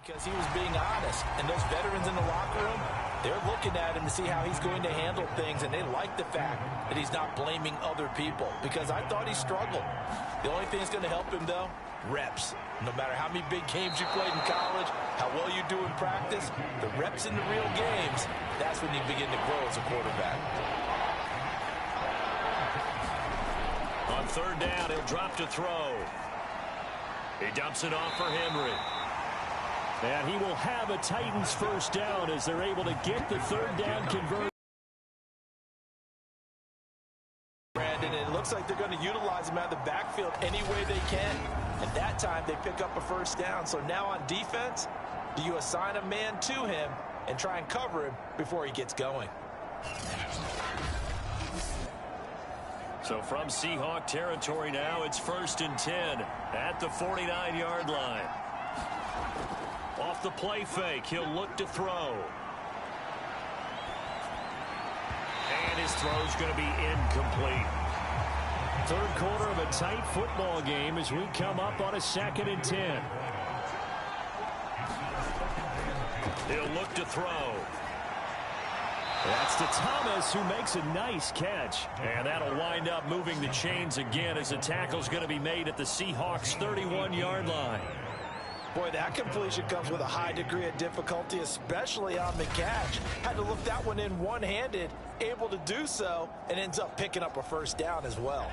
because he was being honest. And those veterans in the locker room, they're looking at him to see how he's going to handle things, and they like the fact that he's not blaming other people, because I thought he struggled. The only thing that's going to help him, though, reps. No matter how many big games you played in college, how well you do in practice, the reps in the real games, that's when you begin to grow as a quarterback. On third down, he'll drop to throw. He dumps it off for Henry. And he will have a Titans first down as they're able to get the third down conversion. Brandon, it looks like they're going to utilize him out of the backfield any way they can. And that time they pick up a first down. So now on defense, do you assign a man to him and try and cover him before he gets going? So from Seahawk territory now, it's 1st and 10 at the 49-yard line. Off the play fake, he'll look to throw. And his throw's going to be incomplete. Third quarter of a tight football game as we come up on a 2nd and 10. He'll look to throw. That's to Thomas, who makes a nice catch. And that'll wind up moving the chains again as the tackle's going to be made at the Seahawks' 31-yard line. Boy, that completion comes with a high degree of difficulty, especially on the catch. Had to look that one in one-handed, able to do so, and ends up picking up a first down as well.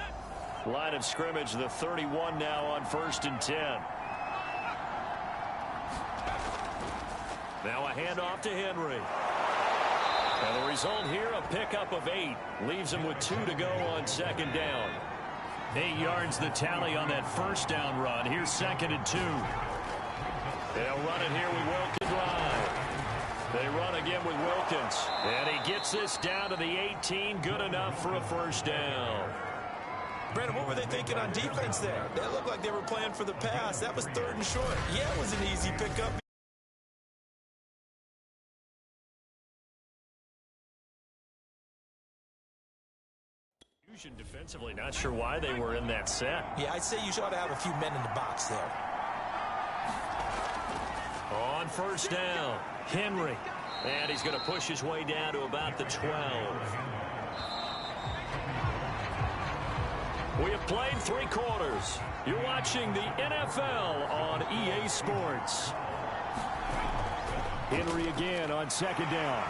Line of scrimmage, the 31 now on 1st and 10. Now a handoff to Henry. And the result here, a pickup of 8. Leaves him with 2 to go on 2nd down. 8 yards the tally on that first down run. Here's 2nd and 2. They'll run it here with Wilkins drive. They run again with Wilkins. And he gets this down to the 18. Good enough for a first down. Brandon, what were they thinking on defense there? They looked like they were playing for the pass. That was 3rd and short. Yeah, it was an easy pickup. Defensively, not sure why they were in that set. Yeah, I'd say you ought to have a few men in the box there. On first down, Henry. And he's going to push his way down to about the 12. We have played 3 quarters. You're watching the NFL on EA Sports. Henry again on 2nd down.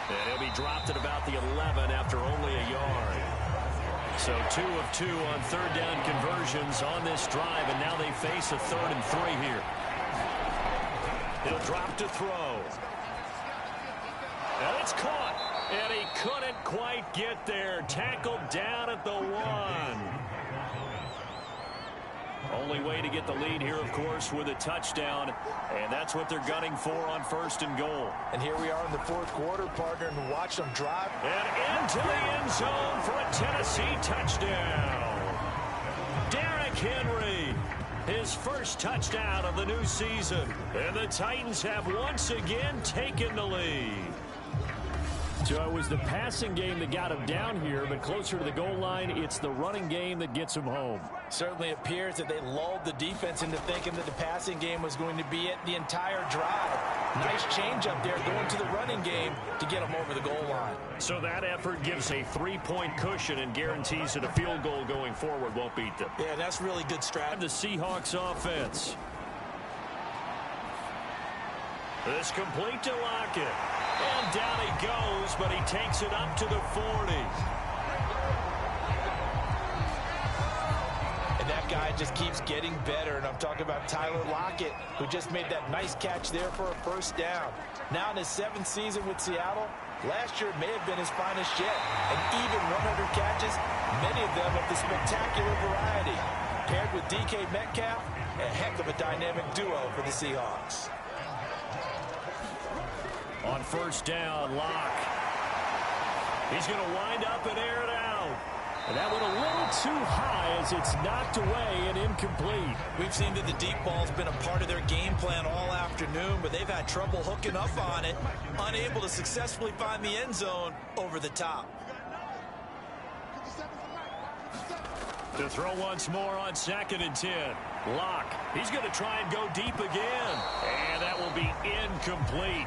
And he'll be dropped at about the 11 after only a yard. So 2 of 2 on third down conversions on this drive, and now they face a 3rd and 3 here. He'll drop to throw. And it's caught. And he couldn't quite get there. Tackled down at the 1. Only way to get the lead here, of course, with a touchdown. And that's what they're gunning for on 1st and goal. And here we are in the 4th quarter, partner, and watch them drive. And into the end zone for a Tennessee touchdown. Derrick Henry, his first touchdown of the new season. And the Titans have once again taken the lead. So it was the passing game that got him down here, but closer to the goal line, it's the running game that gets him home. Certainly appears that they lulled the defense into thinking that the passing game was going to be it the entire drive. Nice change up there going to the running game to get them over the goal line. So that effort gives a 3-point cushion and guarantees that a field goal going forward won't beat them. Yeah, that's really good strategy. The Seahawks offense. This complete to Lockett. And down he goes, but he takes it up to the 40. And that guy just keeps getting better. And I'm talking about Tyler Lockett, who just made that nice catch there for a first down. Now in his 7th season with Seattle, last year may have been his finest yet. And even 100 catches, many of them of the spectacular variety. Paired with DK Metcalf, a heck of a dynamic duo for the Seahawks. On first down, Locke. He's going to wind up and air it out. And that went a little too high as it's knocked away and incomplete. We've seen that the deep ball's been a part of their game plan all afternoon, but they've had trouble hooking up on it, unable to successfully find the end zone over the top. To throw once more on 2nd and 10. Locke. He's going to try and go deep again. And that will be incomplete.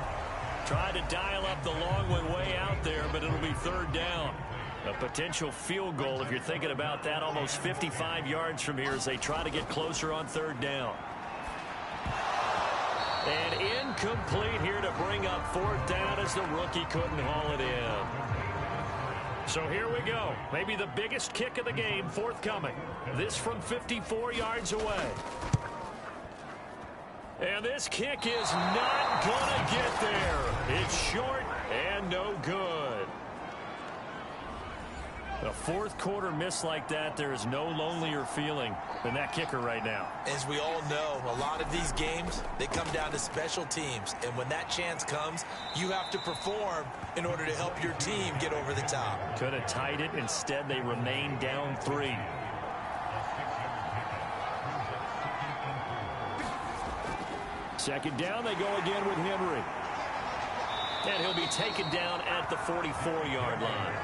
Tried to dial up the long one way out there, but it'll be 3rd down. A potential field goal, if you're thinking about that, almost 55 yards from here as they try to get closer on 3rd down. And incomplete here to bring up 4th down as the rookie couldn't haul it in. So here we go. Maybe the biggest kick of the game forthcoming. This from 54 yards away. And this kick is not going to get there. It's short and no good. A 4th quarter miss like that, there is no lonelier feeling than that kicker right now. As we all know, a lot of these games, they come down to special teams. And when that chance comes, you have to perform in order to help your team get over the top. Could have tied it. Instead, they remain down 3. Second down, they go again with Henry. And he'll be taken down at the 44-yard line.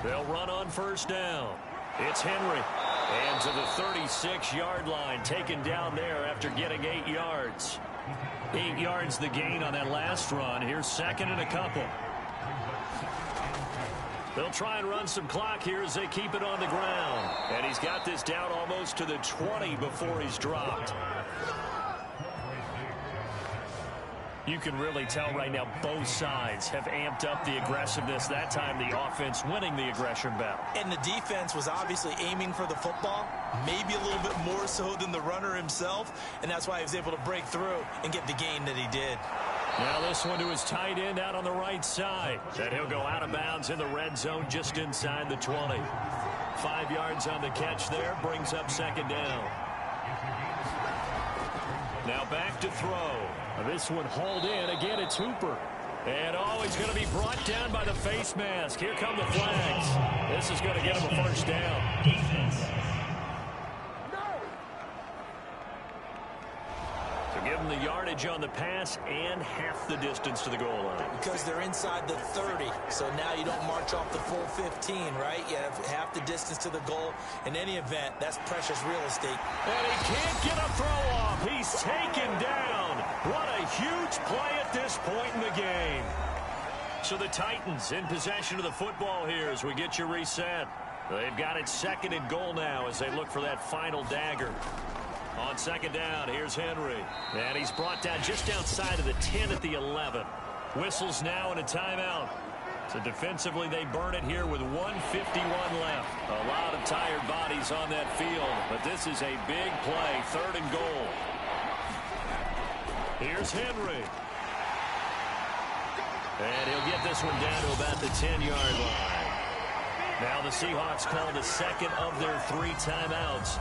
They'll run on 1st down. It's Henry. And to the 36-yard line, taken down there after getting 8 yards. 8 yards the gain on that last run. Here's 2nd and a couple. They'll try and run some clock here as they keep it on the ground. And he's got this down almost to the 20 before he's dropped. You can really tell right now both sides have amped up the aggressiveness. That time the offense winning the aggression battle. And the defense was obviously aiming for the football, maybe a little bit more so than the runner himself, and that's why he was able to break through and get the gain that he did. Now this one to his tight end out on the right side. That he'll go out of bounds in the red zone just inside the 20. 5 yards on the catch there, brings up 2nd down. Now back to throw. This one hauled in. Again, it's Hooper. And, oh, he's going to be brought down by the face mask. Here come the flags. This is going to get him a 1st down. So give him the yardage on the pass and half the distance to the goal line. Because they're inside the 30, so now you don't march off the full 15, right? You have half the distance to the goal. In any event, that's precious real estate. And he can't get a throw off. He's taken down. What a huge play at this point in the game. So the Titans in possession of the football here as we get you reset. They've got it 2nd and goal now as they look for that final dagger. On 2nd down, here's Henry. And he's brought down just outside of the 10 at the 11. Whistles now and a timeout. So defensively, they burn it here with 1:51 left. A lot of tired bodies on that field, but this is a big play, 3rd and goal. Here's Henry. And he'll get this one down to about the 10-yard line. Now the Seahawks call the 2nd of their 3 timeouts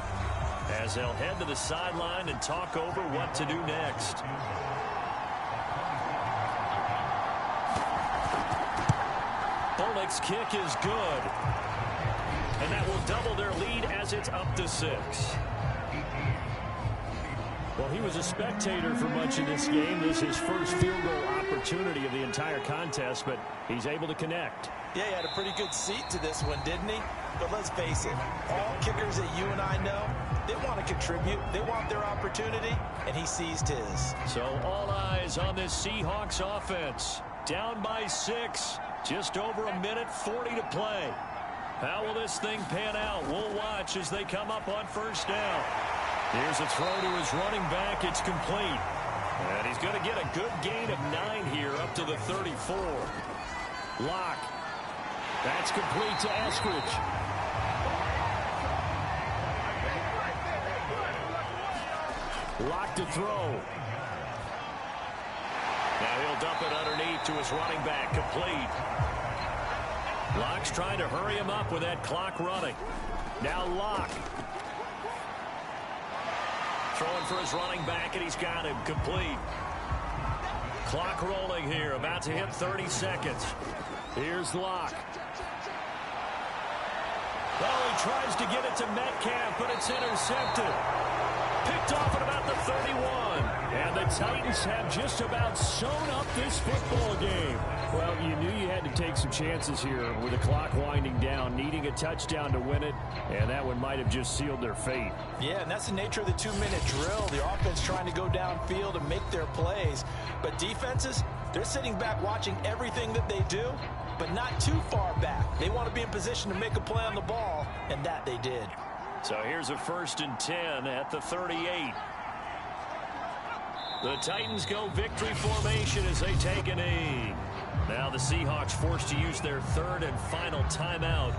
as they'll head to the sideline and talk over what to do next. Bullock's kick is good. And that will double their lead as it's up to 6. Well, he was a spectator for much of this game. This is his first field goal opportunity of the entire contest, but he's able to connect. Yeah, he had a pretty good seat to this one, didn't he? But let's face it, all kickers that you and I know, they want to contribute. They want their opportunity, and he seized his. So all eyes on this Seahawks offense. Down by 6, just over 1:40 to play. How will this thing pan out? We'll watch as they come up on 1st down. Here's a throw to his running back. It's complete. And he's going to get a good gain of 9 here up to the 34. Locke. That's complete to Eskridge. Locke to throw. Now he'll dump it underneath to his running back. Complete. Locke's trying to hurry him up with that clock running. Now Locke. Throwing for his running back, and he's got him. Complete. Clock rolling here. About to hit 30 seconds. Here's Locke. Oh, he tries to get it to Metcalf, but it's intercepted. Picked off at about the 31. And the Titans have just about sewn up this football game. Well, you knew you had to take some chances here with the clock winding down, needing a touchdown to win it, and that one might have just sealed their fate. Yeah, and that's the nature of the 2-minute drill. The offense trying to go downfield and make their plays. But defenses, they're sitting back watching everything that they do, but not too far back. They want to be in position to make a play on the ball, and that they did. So here's a 1st and 10 at the 38. The Titans go victory formation as they take a knee. Now the Seahawks forced to use their 3rd and final timeout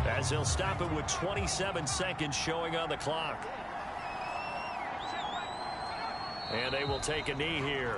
as they'll stop it with 27 seconds showing on the clock. And they will take a knee here.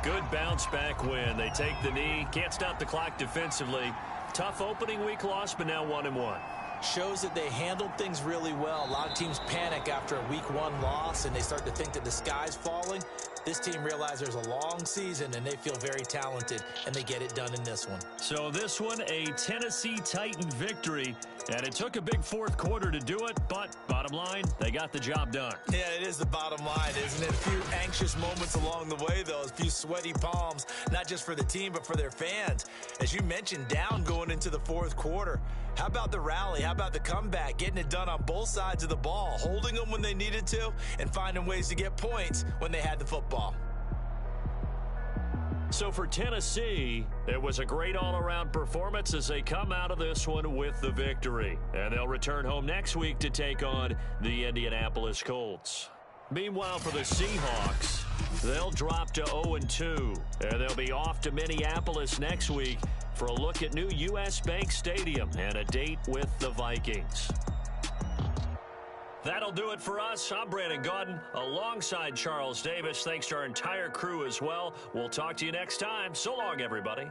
Good bounce back win. They take the knee. Can't stop the clock defensively. Tough opening week loss, but now 1-1. Shows that they handled things really well. A lot of teams panic after a week 1 loss, and they start to think that the sky's falling. This team realizes there's a long season, and they feel very talented, and they get it done in this one. So this one, a Tennessee Titan victory, and it took a big 4th quarter to do it, but bottom line, they got the job done. Yeah, it is the bottom line, isn't it? A few anxious moments along the way, though, a few sweaty palms, not just for the team, but for their fans. As you mentioned, down going into the 4th quarter. How about the rally? How about the comeback? Getting it done on both sides of the ball, holding them when they needed to, and finding ways to get points when they had the football. So for Tennessee, it was a great all-around performance as they come out of this one with the victory. And they'll return home next week to take on the Indianapolis Colts. Meanwhile, for the Seahawks, they'll drop to 0-2. And they'll be off to Minneapolis next week for a look at new U.S. Bank Stadium and a date with the Vikings. That'll do it for us. I'm Brandon Gaudin alongside Charles Davis. Thanks to our entire crew as well. We'll talk to you next time. So long, everybody.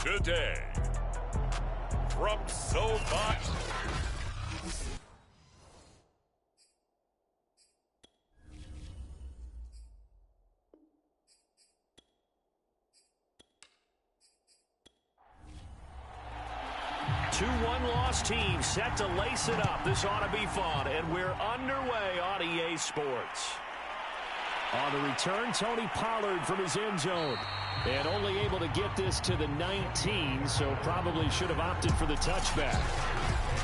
Today, from SoFi. Two one-loss teams set to lace it up. This ought to be fun, and we're underway on EA Sports. On the return, Tony Pollard from his end zone. And only able to get this to the 19, so probably should have opted for the touchback.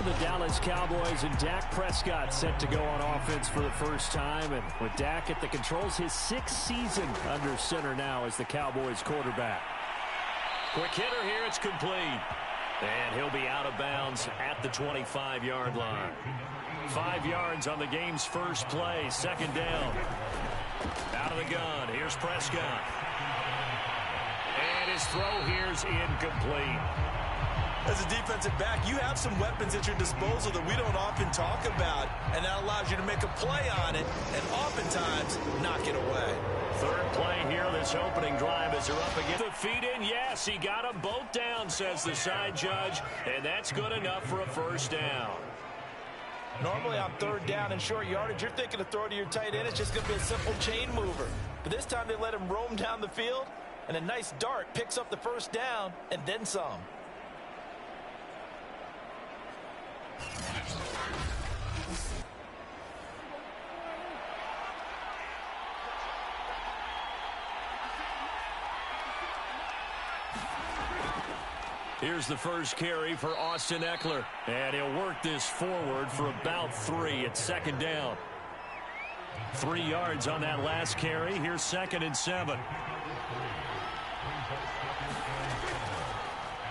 The Dallas Cowboys and Dak Prescott set to go on offense for the first time. And with Dak at the controls, his 6th season under center now as the Cowboys quarterback. Quick hitter here, it's complete. And he'll be out of bounds at the 25-yard line. 5 yards on the game's first play, second down. Out of the gun, here's Prescott. And his throw here's incomplete. As a defensive back, you have some weapons at your disposal that we don't often talk about, and that allows you to make a play on it and oftentimes knock it away. Third play here, this opening drive as they're up against the feet in. Yes, he got them both down, says the side judge, and that's good enough for a first down. Normally on third down and short yardage, you're thinking of throw to your tight end. It's just going to be a simple chain mover. But this time they let him roam down the field, and a nice dart picks up the first down and then some. Here's the first carry for Austin Ekeler. And he'll work this forward for about 3 at second down. 3 yards on that last carry. Here's 2nd and 7.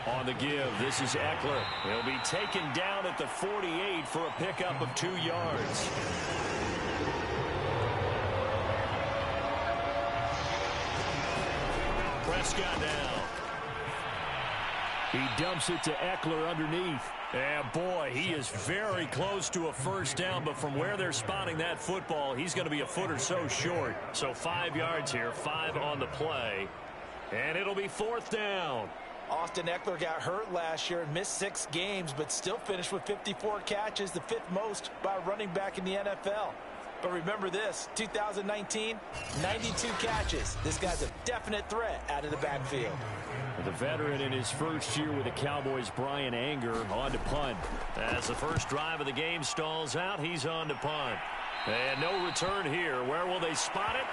On the give, this is Ekeler. He'll be taken down at the 48 for a pickup of 2 yards. Prescott down. He dumps it to Ekeler underneath. And boy, he is very close to a first down, but from where they're spotting that football, he's going to be a foot or so short. So 5 yards here, 5 on the play. And it'll be 4th down. Austin Ekeler got hurt last year and missed 6 games, but still finished with 54 catches, the 5th most by a running back in the NFL. But remember this, 2019, 92 catches. This guy's a definite threat out of the backfield. The veteran in his first year with the Cowboys, Brian Anger, on to punt. As the first drive of the game stalls out, he's on to punt. And no return here. Where will they spot it?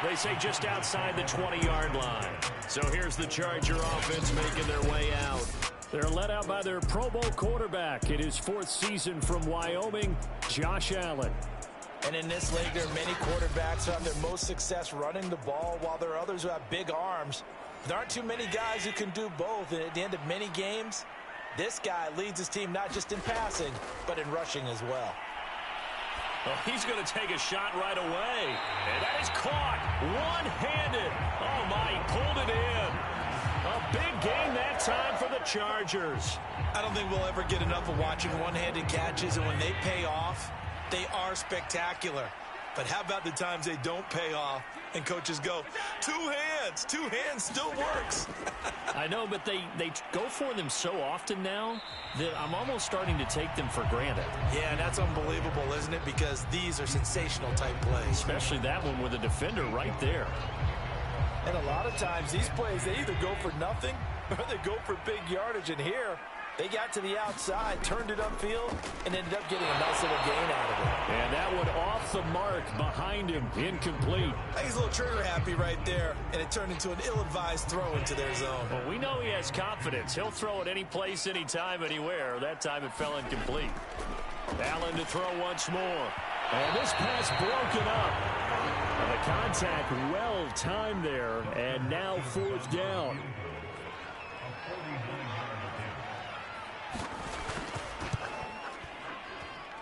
They say just outside the 20-yard line. So here's the Charger offense making their way out. They're led out by their Pro Bowl quarterback in his 4th season from Wyoming, Josh Allen. And in this league, there are many quarterbacks who have their most success running the ball, while there are others who have big arms. There aren't too many guys who can do both, and at the end of many games, this guy leads his team not just in passing, but in rushing as well. Well, he's going to take a shot right away, and that is caught one-handed. Oh, my, he pulled it in. A big game that time for the Chargers. I don't think we'll ever get enough of watching one-handed catches, and when they pay off, they are spectacular. But how about the times they don't pay off and coaches go, 2 hands still works. I know, but they go for them so often now that I'm almost starting to take them for granted. Yeah, and that's unbelievable, isn't it? Because these are sensational type plays. Especially that one with a defender right there. And a lot of times these plays, they either go for nothing or they go for big yardage. And here, they got to the outside, turned it upfield, and ended up getting a nice little gain out of it. And that one off the mark behind him, incomplete. I think he's a little trigger happy right there, and it turned into an ill-advised throw into their zone. Well, we know he has confidence. He'll throw it any place, anytime, anywhere. That time it fell incomplete. Allen to throw once more. And this pass broken up. And the contact well timed there, and now 4th down.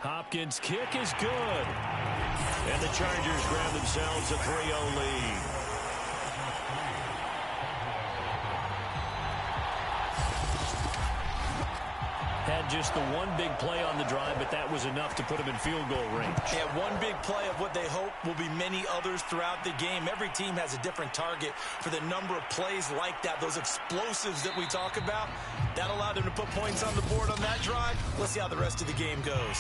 Hopkins' kick is good. And the Chargers grab themselves a 3-0 lead. Head had just the one big play on the drive, but that was enough to put him in field goal range. Yeah, one big play of what they hope will be many others throughout the game. Every team has a different target for the number of plays like that, those explosives that we talk about. That allowed them to put points on the board on that drive. Let's see how the rest of the game goes.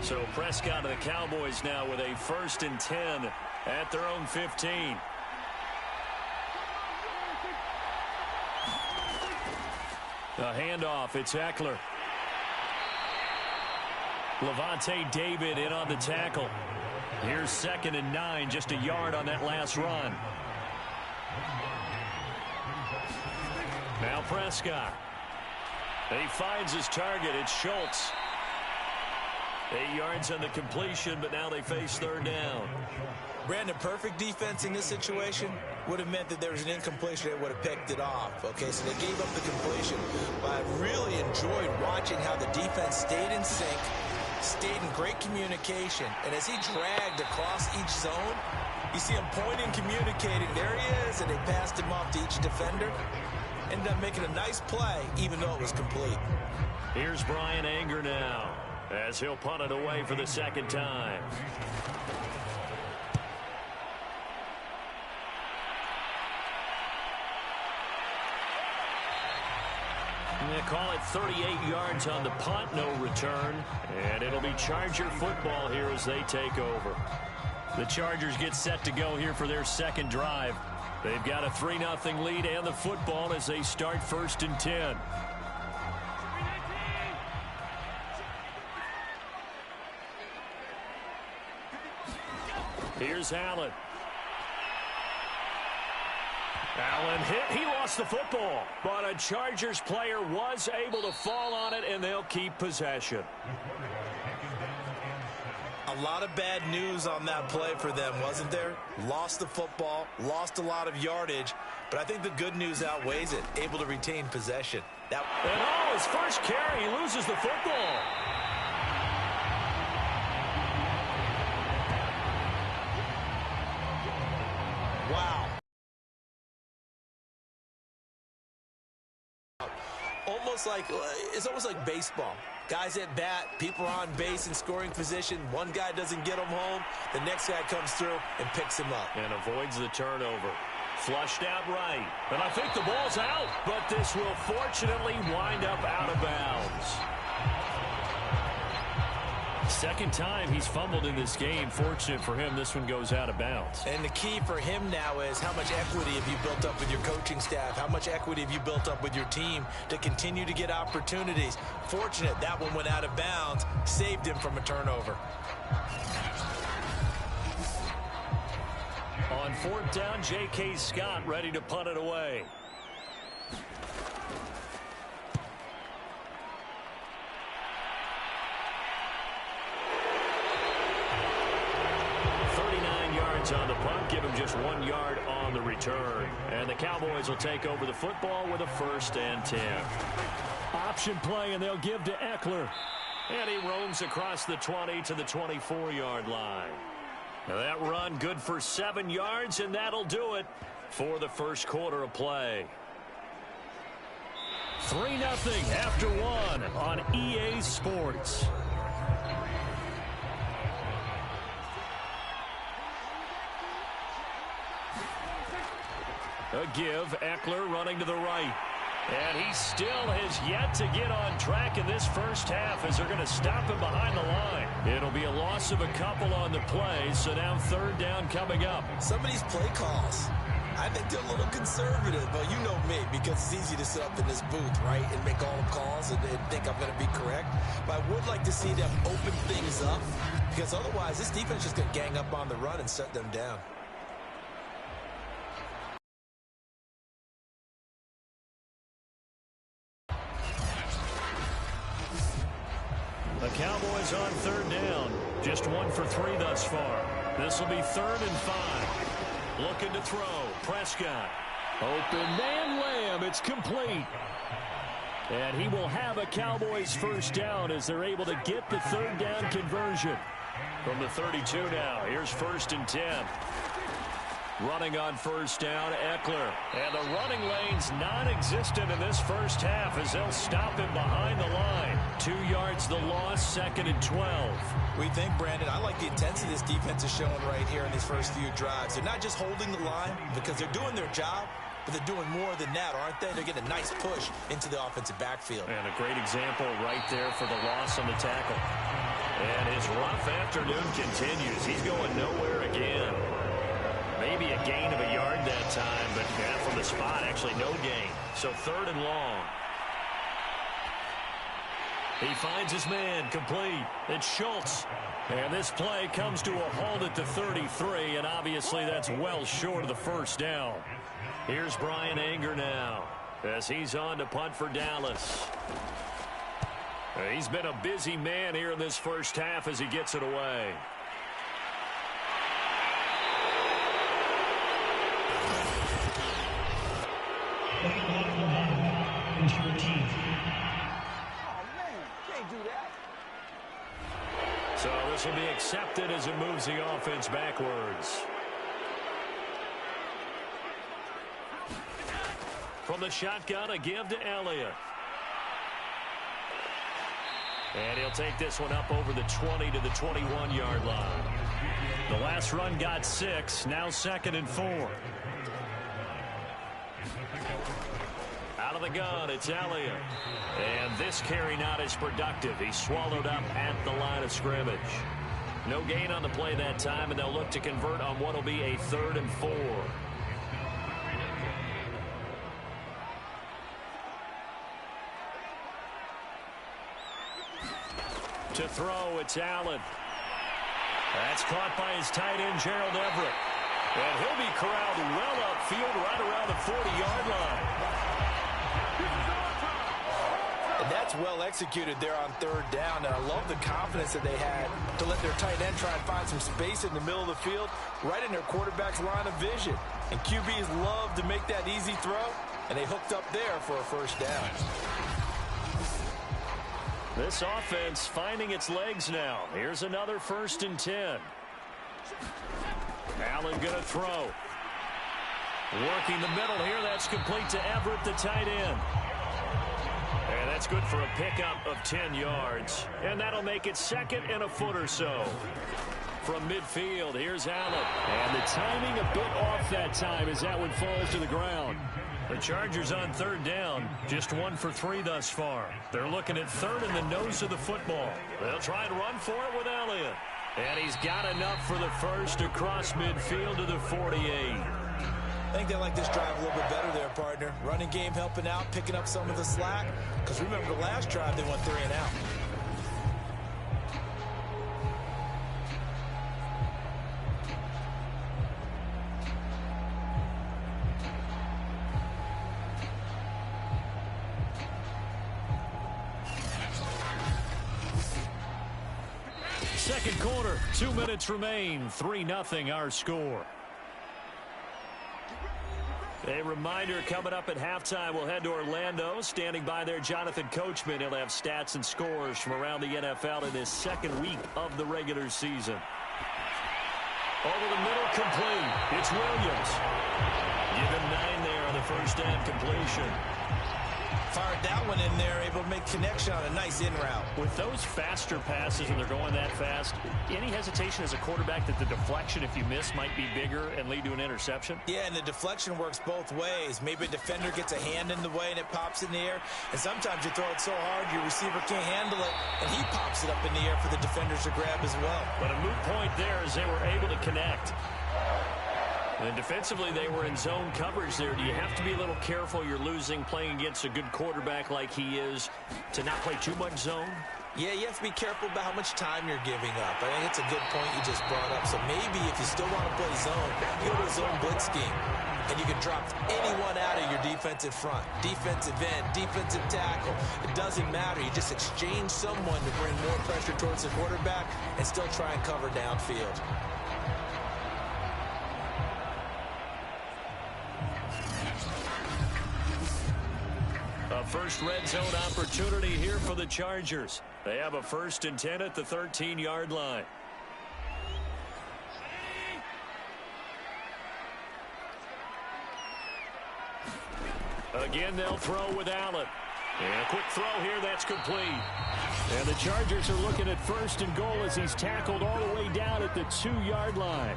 So Prescott and the Cowboys now with a 1st and 10 at their own 15. A handoff, it's Eckler. Levante David in on the tackle. Here's 2nd and 9, just a yard on that last run. Now Prescott. He finds his target, it's Schultz. 8 yards on the completion, but now they face 3rd down. Brandon, perfect defense in this situation would have meant that there was an incompletion. They would have picked it off. Okay, so they gave up the completion. But I really enjoyed watching how the defense stayed in sync, stayed in great communication. And as he dragged across each zone, you see him pointing, communicating. There he is, and they passed him off to each defender. Ended up making a nice play, even though it was complete. Here's Brian Anger now, as he'll punt it away for the 2nd time. They call it 38 yards on the punt, no return. And it'll be Charger football here as they take over. The Chargers get set to go here for their 2nd drive. They've got a 3-0 lead and the football as they start 1st and 10. Here's Allen. Allen hit. He lost the football. But a Chargers player was able to fall on it, and they'll keep possession. A lot of bad news on that play for them, wasn't there? Lost the football, lost a lot of yardage, but I think the good news outweighs it. Able to retain possession. And his first carry, he loses the football. Wow. It's almost like baseball. Guys at bat, people are on base in scoring position. One guy doesn't get him home. The next guy comes through and picks him up. And avoids the turnover. Flushed out right. And I think the ball's out. But this will fortunately wind up out of bounds. 2nd time he's fumbled in this game. Fortunate for him, this one goes out of bounds. And the key for him now is how much equity have you built up with your coaching staff? How much equity have you built up with your team to continue to get opportunities? Fortunate that one went out of bounds, saved him from a turnover. On 4th down, J.K. Scott ready to punt it away. On the punt, give him just 1 yard on the return. And the Cowboys will take over the football with a 1st and 10. Option play, and they'll give to Eckler. And he roams across the 20 to the 24-yard line. Now that run good for 7 yards, and that'll do it for the 1st quarter of play. 3-0 after 1 on EA Sports. A give, Eckler running to the right. And he still has yet to get on track in this first half as they're going to stop him behind the line. It'll be a loss of a couple on the play, so now 3rd down coming up. Some of these play calls, I think they're a little conservative, but you know me, because it's easy to sit up in this booth, right, and make all the calls and think I'm going to be correct. But I would like to see them open things up, because otherwise this defense is going to gang up on the run and shut them down. The Cowboys on 3rd down. Just 1 for 3 thus far. This will be 3rd and 5. Looking to throw. Prescott. Open man Lamb. It's complete. And he will have a Cowboys 1st down as they're able to get the 3rd down conversion. From the 32 now. Here's 1st and 10. Running on first down, Eckler. And the running lane's non-existent in this first half as they'll stop him behind the line. 2 yards the loss, 2nd and 12. We think, Brandon, I like the intensity this defense is showing right here in these first few drives. They're not just holding the line because they're doing their job, but they're doing more than that, aren't they? They're getting a nice push into the offensive backfield. And a great example right there for the loss on the tackle. And his rough afternoon continues. He's going nowhere again. Maybe a gain of a yard that time, but from the spot, actually no gain. So 3rd and long. He finds his man, complete. It's Schultz. And this play comes to a halt at the 33, and obviously that's well short of the first down. Here's Brian Anger now as he's on to punt for Dallas. He's been a busy man here in this first half as he gets it away. So this will be accepted as it moves the offense backwards. From the shotgun, a give to Elliott. And he'll take this one up over the 20 to the 21-yard line. The last run got 6, now 2nd and 4. Out of the gun, it's Elliott. And this carry not as productive. He's swallowed up at the line of scrimmage. No gain on the play that time, and they'll look to convert on what will be a 3rd and 4. To throw, it's Allen. That's caught by his tight end, Gerald Everett. And he'll be corralled well upfield right around the 40-yard line. And that's well executed there on 3rd down. And I love the confidence that they had to let their tight end try and find some space in the middle of the field, right in their quarterback's line of vision. And QBs love to make that easy throw, and they hooked up there for a first down. This offense finding its legs now. Here's another 1st and 10. Allen going to throw. Working the middle here. That's complete to Everett, the tight end. And that's good for a pickup of 10 yards. And that'll make it 2nd and a foot or so. From midfield, here's Allen. And the timing a bit off that time as that one falls to the ground. The Chargers on 3rd down, just 1 for 3 thus far. They're looking at 3rd in the nose of the football. They'll try and run for it with Elliott. And he's got enough for the first across midfield to the 48. I think they like this drive a little bit better there, partner. Running game helping out, picking up some of the slack. Because remember the last drive, they went 3 and out. Second quarter, 2 minutes remain. 3-0 our score. A reminder coming up at halftime, we'll head to Orlando. Standing by there, Jonathan Coachman. He'll have stats and scores from around the NFL in his 2nd week of the regular season. Over the middle, complete. It's Williams. Give him 9 there on the first down completion. Fired that one in there, able to make connection on a nice in route. With those faster passes and they're going that fast, any hesitation as a quarterback that the deflection, if you miss, might be bigger and lead to an interception? Yeah, and the deflection works both ways. Maybe a defender gets a hand in the way and it pops in the air. And sometimes you throw it so hard your receiver can't handle it, and he pops it up in the air for the defenders to grab as well. But a moot point there as they were able to connect. And defensively, they were in zone coverage there. Do you have to be a little careful? You're losing, playing against a good quarterback like he is, to not play too much zone? Yeah, you have to be careful about how much time you're giving up. I think it's a good point you just brought up. So maybe if you still want to play zone, you go to a zone blitz scheme, and you can drop anyone out of your defensive front, defensive end, defensive tackle. It doesn't matter. You just exchange someone to bring more pressure towards the quarterback and still try and cover downfield. A first red zone opportunity here for the Chargers. They have a 1st and 10 at the 13-yard line. Again, they'll throw with Allen. And a quick throw here, that's complete. And the Chargers are looking at 1st and goal as he's tackled all the way down at the 2-yard line.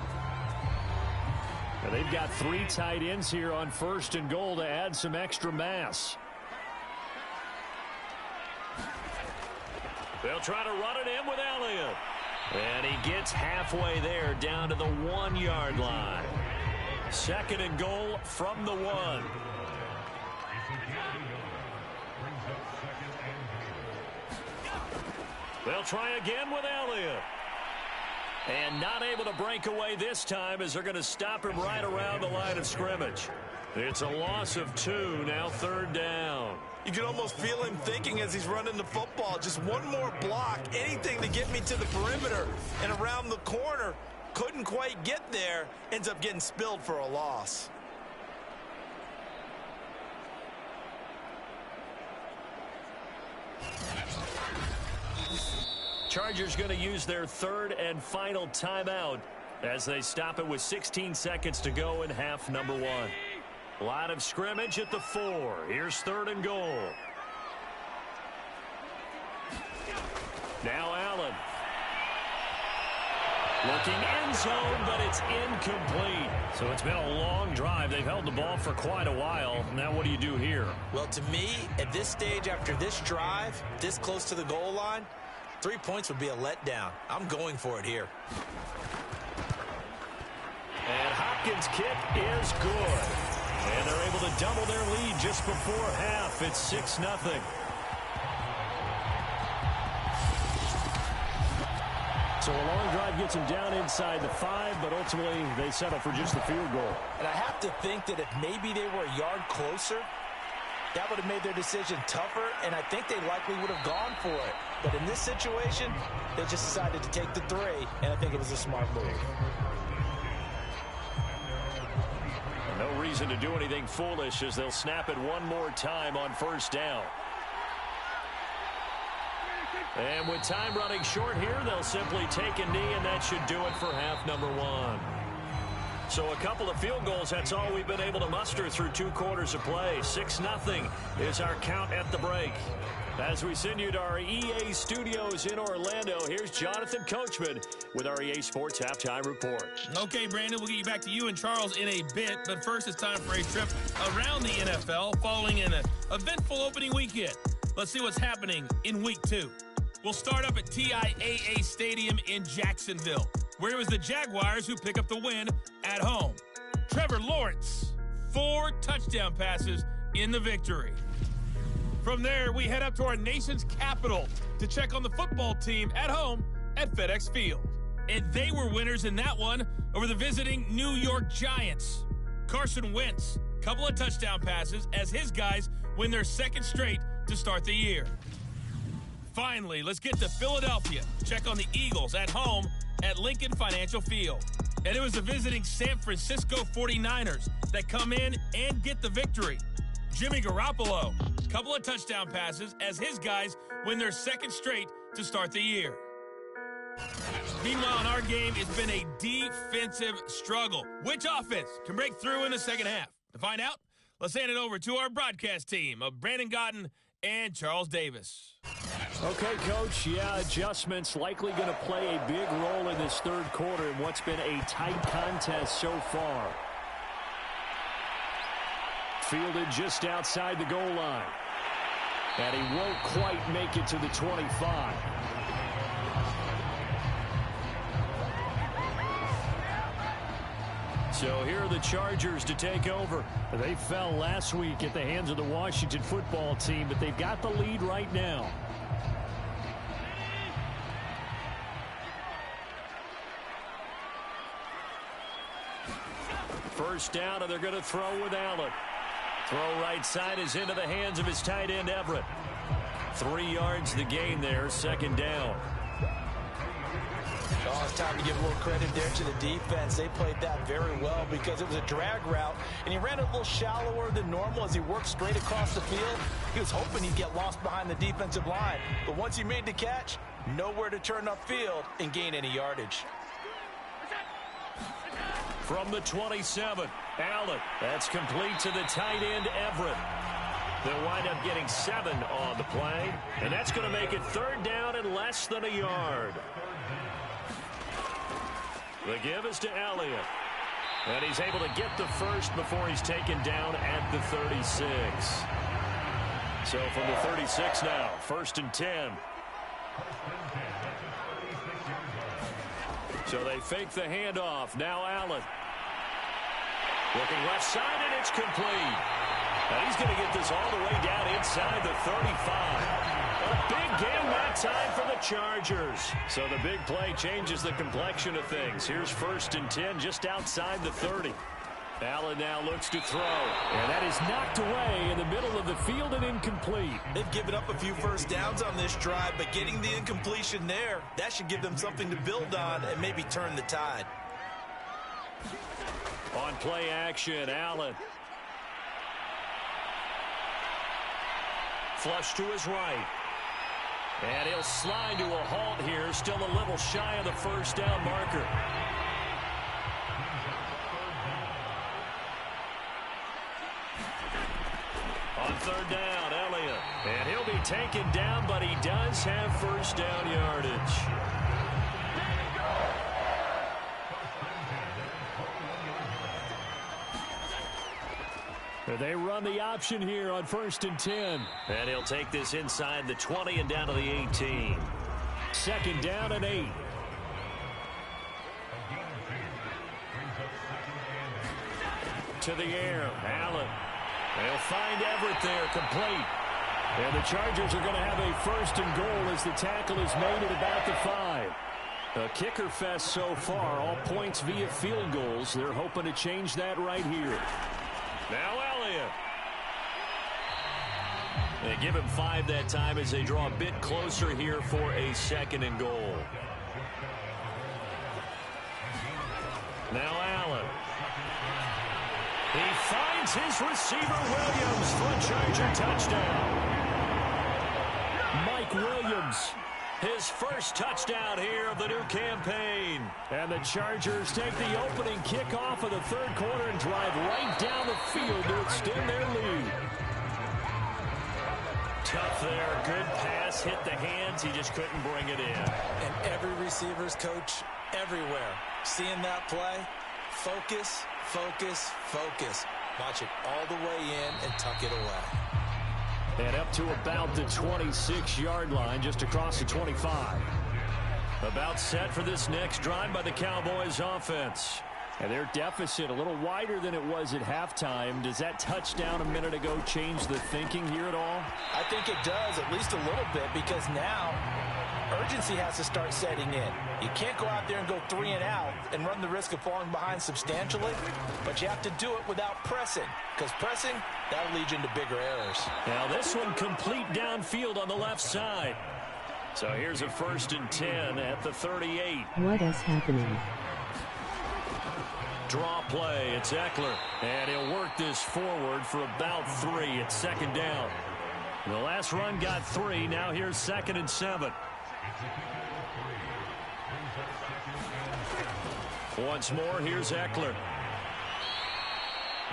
Now they've got 3 tight ends here on 1st and goal to add some extra mass. They'll try to run it in with Elliott. And he gets halfway there down to the 1-yard line. 2nd and goal from the 1. They'll try again with Elliott. And not able to break away this time as they're going to stop him right around the line of scrimmage. It's a loss of 2, now 3rd down. You can almost feel him thinking as he's running the football. Just one more block, anything to get me to the perimeter and around the corner. Couldn't quite get there. Ends up getting spilled for a loss. Chargers going to use their 3rd and final timeout as they stop it with 16 seconds to go in half number 1. Line of scrimmage at the 4. Here's 3rd and goal. Now Allen. Looking end zone, but it's incomplete. So it's been a long drive. They've held the ball for quite a while. Now what do you do here? Well, to me, at this stage, after this drive, this close to the goal line, 3 points would be a letdown. I'm going for it here. And Hopkins' kick is good. And they're able to double their lead just before half. It's 6-0. So a long drive gets them down inside the 5, but ultimately they settle for just the field goal. And I have to think that if maybe they were a yard closer, that would have made their decision tougher, and I think they likely would have gone for it. But in this situation, they just decided to take the 3, and I think it was a smart move. No reason to do anything foolish as they'll snap it one more time on 1st down. And with time running short here, they'll simply take a knee, and that should do it for half number 1. So a couple of field goals, that's all we've been able to muster through 2 quarters of play. 6-0 is our count at the break. As we send you to our EA studios in Orlando, here's Jonathan Coachman with our EA Sports Halftime Report. Okay, Brandon, we'll get you back to you and Charles in a bit, but first it's time for a trip around the NFL following an eventful opening weekend. Let's see what's happening in Week 2. We'll start up at TIAA Stadium in Jacksonville, where it was the Jaguars who pick up the win at home. Trevor Lawrence, 4 touchdown passes in the victory. From there, we head up to our nation's capital to check on the football team at home at FedEx Field. And they were winners in that one over the visiting New York Giants. Carson Wentz, couple of touchdown passes as his guys win their 2nd straight to start the year. Finally, let's get to Philadelphia. Check on the Eagles at home at Lincoln Financial Field. And it was the visiting San Francisco 49ers that come in and get the victory. Jimmy Garoppolo, couple of touchdown passes as his guys win their 2nd straight to start the year. Meanwhile, in our game, it's been a defensive struggle. Which offense can break through in the second half? To find out, let's hand it over to our broadcast team of Brandon Gaudin and Charles Davis. Okay, Coach, adjustments likely going to play a big role in this 3rd quarter in what's been a tight contest so far. Fielded just outside the goal line. And he won't quite make it to the 25. So here are the Chargers to take over. They fell last week at the hands of the Washington football team, but they've got the lead right now. First down, and they're going to throw with Allen. Throw right side is into the hands of his tight end, Everett. 3 yards the gain there, 2nd down. Oh, it's time to give a little credit there to the defense. They played that very well because it was a drag route, and he ran a little shallower than normal as he worked straight across the field. He was hoping he'd get lost behind the defensive line, but once he made the catch, nowhere to turn upfield and gain any yardage. From the 27, Allen. That's complete to the tight end, Everett. They'll wind up getting 7 on the play, and that's going to make it 3rd down and less than a yard. The give is to Elliott. And he's able to get the first before he's taken down at the 36. So from the 36 now, 1st and 10. So they fake the handoff. Now Allen. Looking left side, and it's complete. Now he's going to get this all the way down inside the 35. A big game that time for the Chargers. So the big play changes the complexion of things. Here's 1st and 10 just outside the 30. Allen now looks to throw. And that is knocked away in the middle of the field and incomplete. They've given up a few first downs on this drive, but getting the incompletion there, that should give them something to build on and maybe turn the tide. On play action, Allen. Flush to his right. And he'll slide to a halt here, still a little shy of the first down marker. On 3rd down, Elliott. And he'll be taken down, but he does have first down yardage. They run the option here on 1st and 10. And he'll take this inside the 20 and down to the 18. 2nd down and 8. To the air, Allen. They'll find Everett there, complete. And the Chargers are going to have a 1st and goal as the tackle is made at about the 5. A kicker fest so far, all points via field goals. They're hoping to change that right here. Now Elliott. They give him 5 that time as they draw a bit closer here for a 2nd and goal. Now Allen. He finds his receiver Williams for a Charger touchdown. Mike Williams. His first touchdown here of the new campaign. And the Chargers take the opening kickoff of the 3rd quarter and drive right down the field to extend their lead. Tough there. Good pass. Hit the hands. He just couldn't bring it in. And every receiver's coach everywhere. Seeing that play, focus, focus, focus. Watch it all the way in and tuck it away. And up to about the 26-yard line, just across the 25. About set for this next drive by the Cowboys offense. And their deficit a little wider than it was at halftime. Does that touchdown a minute ago change the thinking here at all? I think it does, at least a little bit, because now urgency has to start setting in. You can't go out there and go 3 and out and run the risk of falling behind substantially, but you have to do it without pressing, because pressing, that'll lead you into bigger errors. Now this one complete downfield on the left side. So here's a 1st and 10 at the 38. What is happening? Draw play, it's Eckler, and he'll work this forward for about 3. It's 2nd down. The last run got 3, now here's 2nd and 7. Once more, here's Eckler.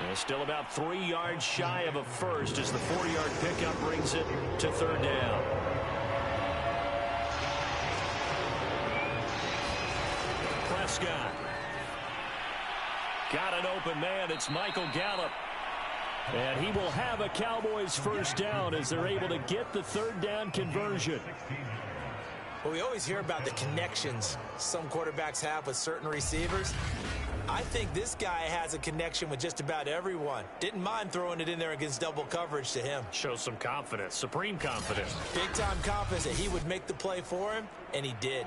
And still about 3 yards shy of a first as the 4-yard pickup brings it to 3rd down. Prescott. Got an open man. It's Michael Gallup. And he will have a Cowboys first down as they're able to get the 3rd down conversion. Well, we always hear about the connections some quarterbacks have with certain receivers. I think this guy has a connection with just about everyone. Didn't mind throwing it in there against double coverage to him. Shows some confidence, supreme confidence. Big-time confidence that he would make the play for him, and he did.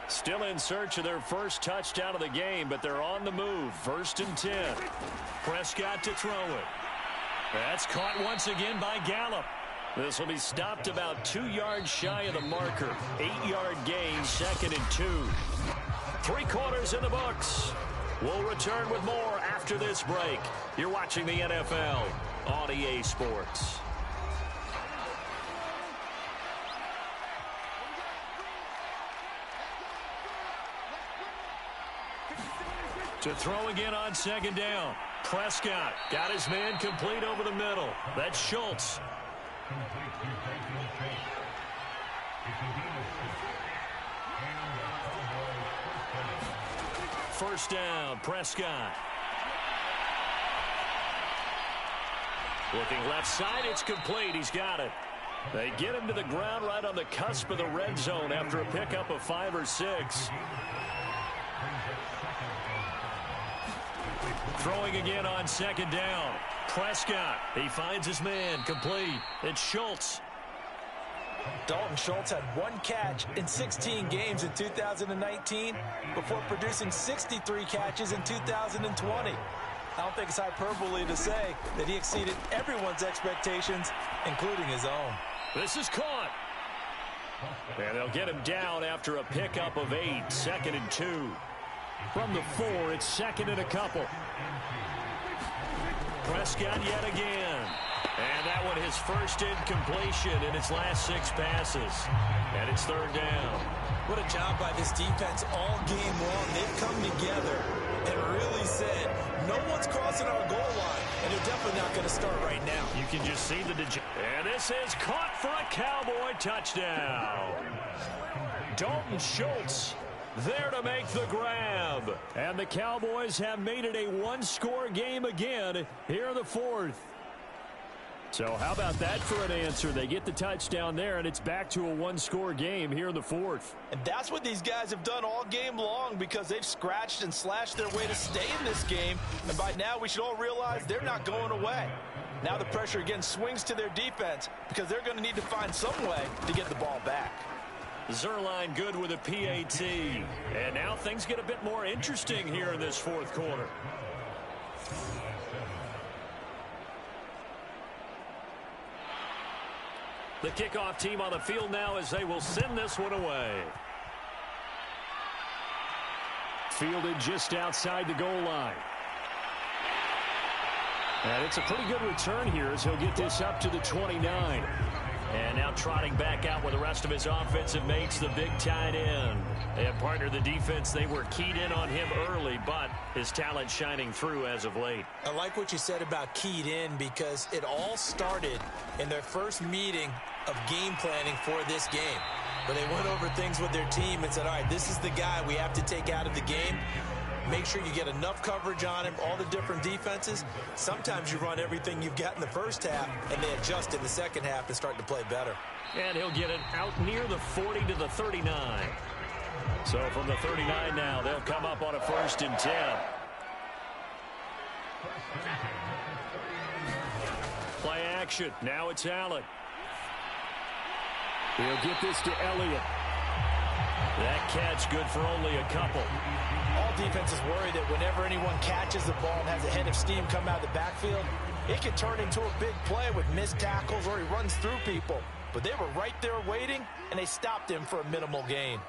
Still in search of their first touchdown of the game, but they're on the move. 1st and 10. Prescott to throw it. That's caught once again by Gallup. This will be stopped about 2 yards shy of the marker. 8-yard gain, 2nd and 2. 3 quarters in the books. We'll return with more after this break. You're watching the NFL on EA Sports. To throw again on second down. Prescott got his man complete over the middle. That's Schultz. First down, Prescott. Looking left side, it's complete. He's got it. They get him to the ground right on the cusp of the red zone after a pickup of 5 or 6. Throwing again on second down. Prescott, he finds his man, complete. It's Schultz. Dalton Schultz had 1 catch in 16 games in 2019 before producing 63 catches in 2020. I don't think it's hyperbole to say that he exceeded everyone's expectations, including his own. This is caught. And they'll get him down after a pickup of 8, 2nd and 2. From the 4, it's 2nd and a couple. Prescott yet again. And that one his first incompletion in its last 6 passes. And it's 3rd down. What a job by this defense all game long. They've come together and really said, no one's crossing our goal line, and they're definitely not going to start right now. You can just see the... And this is caught for a Cowboy touchdown. Dalton Schultz there to make the grab. And the Cowboys have made it a 1-score game again here in the 4th. So how about that for an answer? They get the touchdown there, and it's back to a 1-score game here in the 4th. And that's what these guys have done all game long, because they've scratched and slashed their way to stay in this game. And by now, we should all realize they're not going away. Now the pressure again swings to their defense, because they're going to need to find some way to get the ball back. Zuerlein good with a PAT. And now things get a bit more interesting here in this 4th quarter. The kickoff team on the field now as they will send this one away. Fielded just outside the goal line. And it's a pretty good return here as he'll get this up to the 29. And now trotting back out with the rest of his offensive mates, the big tight end. They have partnered the defense. They were keyed in on him early, but his talent shining through as of late. I like what you said about keyed in, because it all started in their first meeting of game planning for this game, where they went over things with their team and said, all right, this is the guy we have to take out of the game. Make sure you get enough coverage on him, all the different defenses. Sometimes you run everything you've got in the first half, and they adjust in the second half and start to play better. And he'll get it out near the 40 to the 39. So from the 39 now, they'll come up on a 1st and 10. Play action. Now it's Allen. He'll get this to Elliott. That catch good for only a couple. All defenses worry that whenever anyone catches the ball and has a head of steam come out of the backfield, it can turn into a big play with missed tackles or he runs through people. But they were right there waiting, and they stopped him for a minimal gain.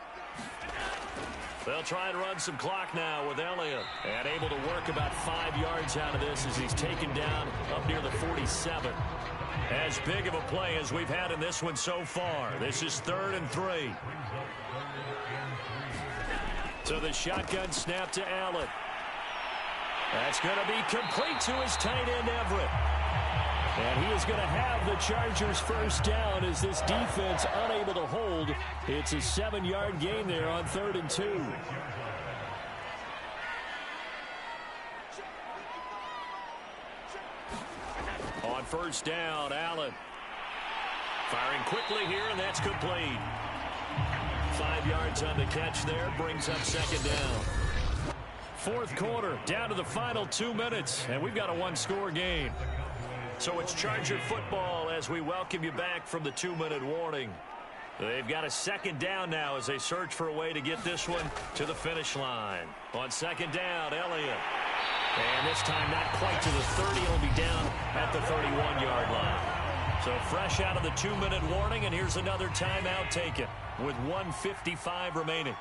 They'll try and run some clock now with Elliott. And able to work about 5 yards out of this as he's taken down up near the 47. As big of a play as we've had in this one so far. This is 3rd and 3. So the shotgun snap to Allen. That's going to be complete to his tight end, Everett. And he is going to have the Chargers first down as this defense unable to hold. It's a 7-yard gain there on 3rd and 2. On first down, Allen. Firing quickly here, and that's complete. 5 yards on the catch there, brings up 2nd down. 4th quarter, down to the final 2 minutes, and we've got a 1-score game. So it's Charger football as we welcome you back from the 2-minute warning. They've got a 2nd down now as they search for a way to get this one to the finish line. On 2nd down, Elliott. And this time not quite to the 30. It'll be down at the 31-yard line. So fresh out of the 2-minute warning, and here's another timeout taken with 1:55 remaining.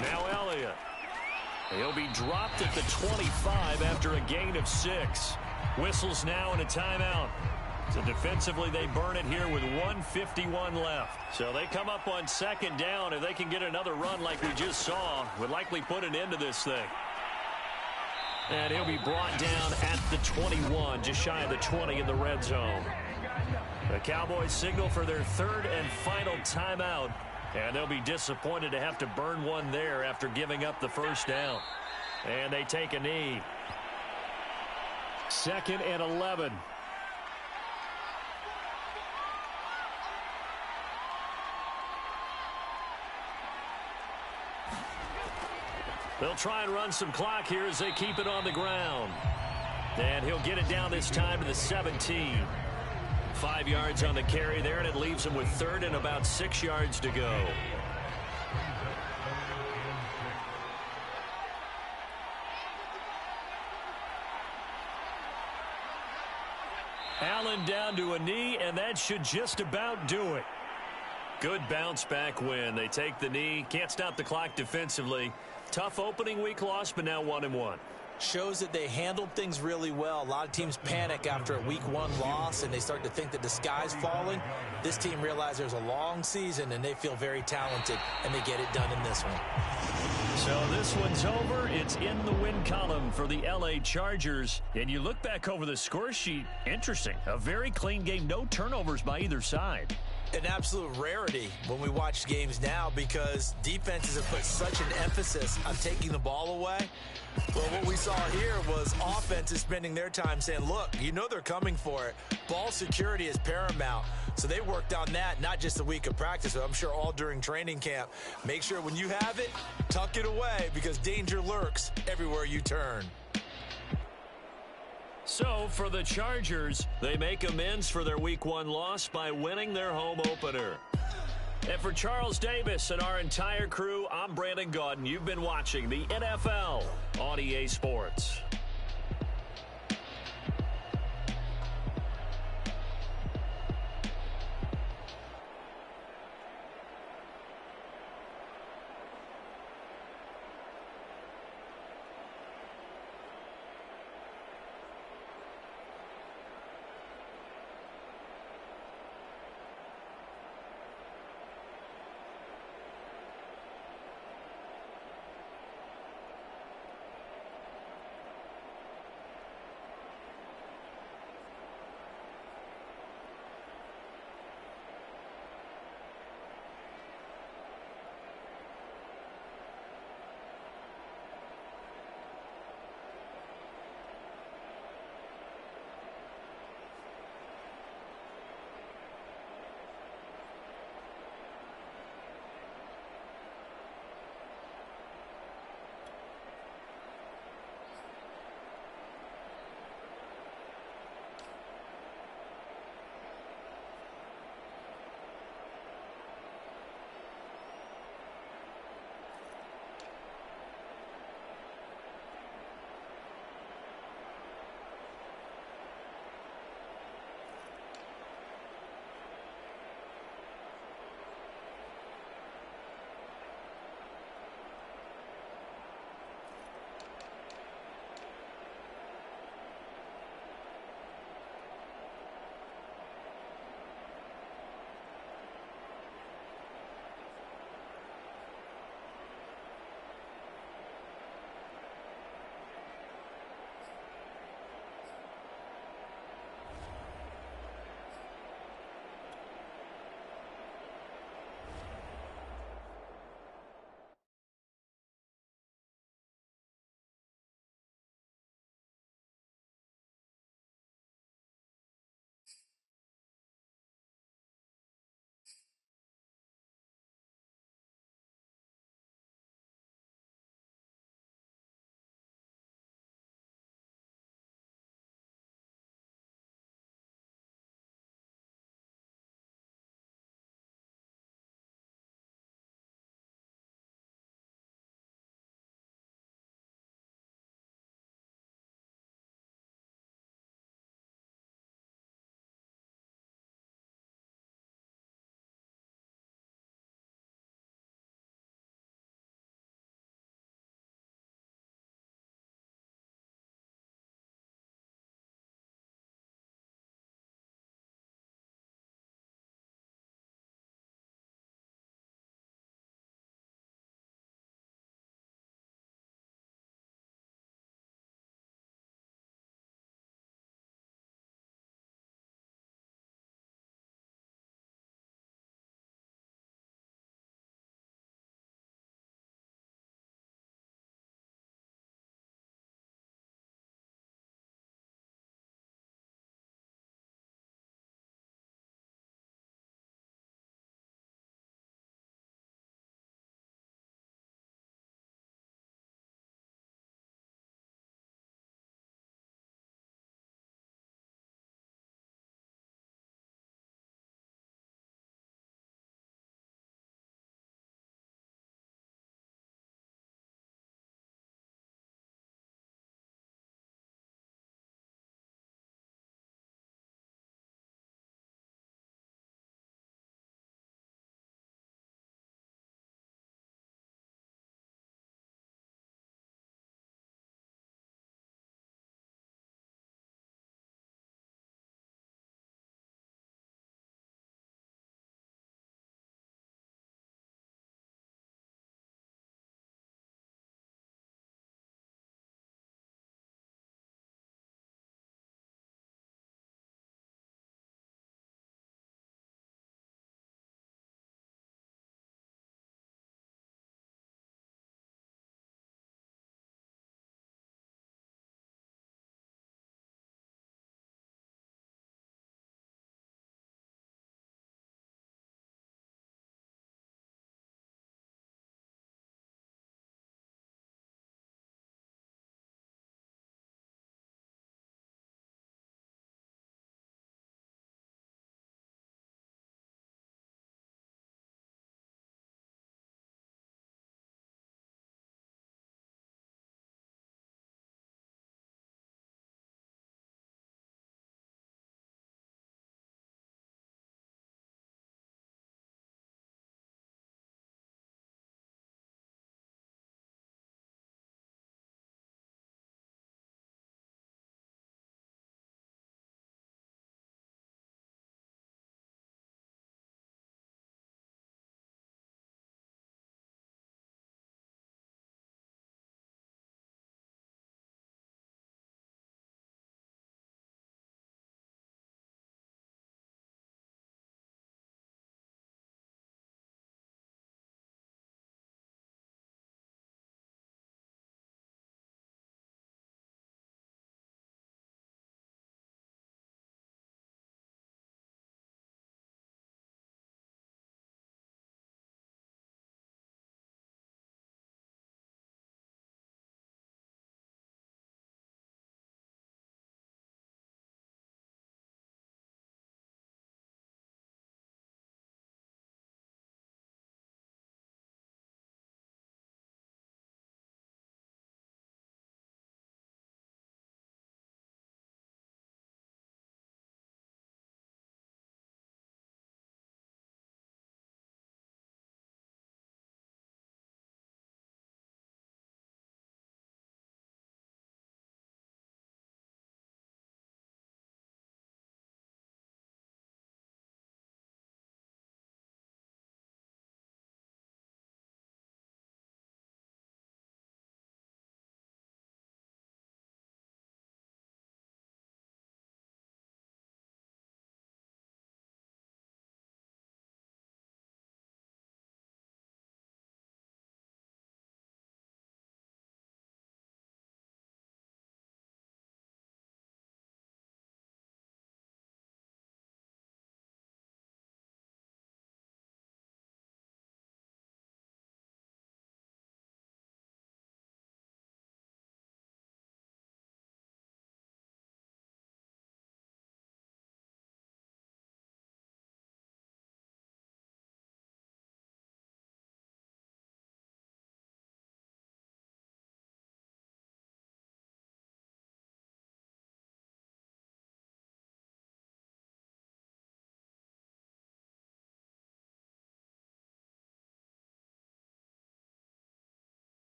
Now Elliott. He'll be dropped at the 25 after a gain of 6. Whistles now in a timeout. So defensively, they burn it here with 1:51 left. So they come up on second down. If they can get another run like we just saw, would likely put an end to this thing. And he'll be brought down at the 21, just shy of the 20 in the red zone. The Cowboys signal for their third and final timeout. And they'll be disappointed to have to burn one there after giving up the first down. And they take a knee. 2nd and 11. They'll try and run some clock here as they keep it on the ground. And he'll get it down this time to the 17. 5 yards on the carry there, and it leaves him with third and about 6 yards to go. Allen down to a knee, and that should just about do it. Good bounce back win. They take the knee, can't stop the clock defensively. Tough opening week loss, but now 1-1. Shows that they handled things really well. A lot of teams panic after a week 1 loss, and they start to think that the sky's falling. This team realizes there's a long season, and they feel very talented, and they get it done in this one. So this one's over. It's in the win column for the L.A. Chargers. And you look back over the score sheet, interesting. A very clean game, no turnovers by either side. An absolute rarity when we watch games now because defenses have put such an emphasis on taking the ball away. Well, what we saw here was offenses spending their time saying, look, you know they're coming for it. Ball security is paramount. So they worked on that, not just a week of practice, but I'm sure all during training camp. Make sure when you have it, tuck it away because danger lurks everywhere you turn. So for the Chargers, they make amends for their week 1 loss by winning their home opener. And for Charles Davis and our entire crew, I'm Brandon Gaudin. You've been watching the NFL on EA Sports.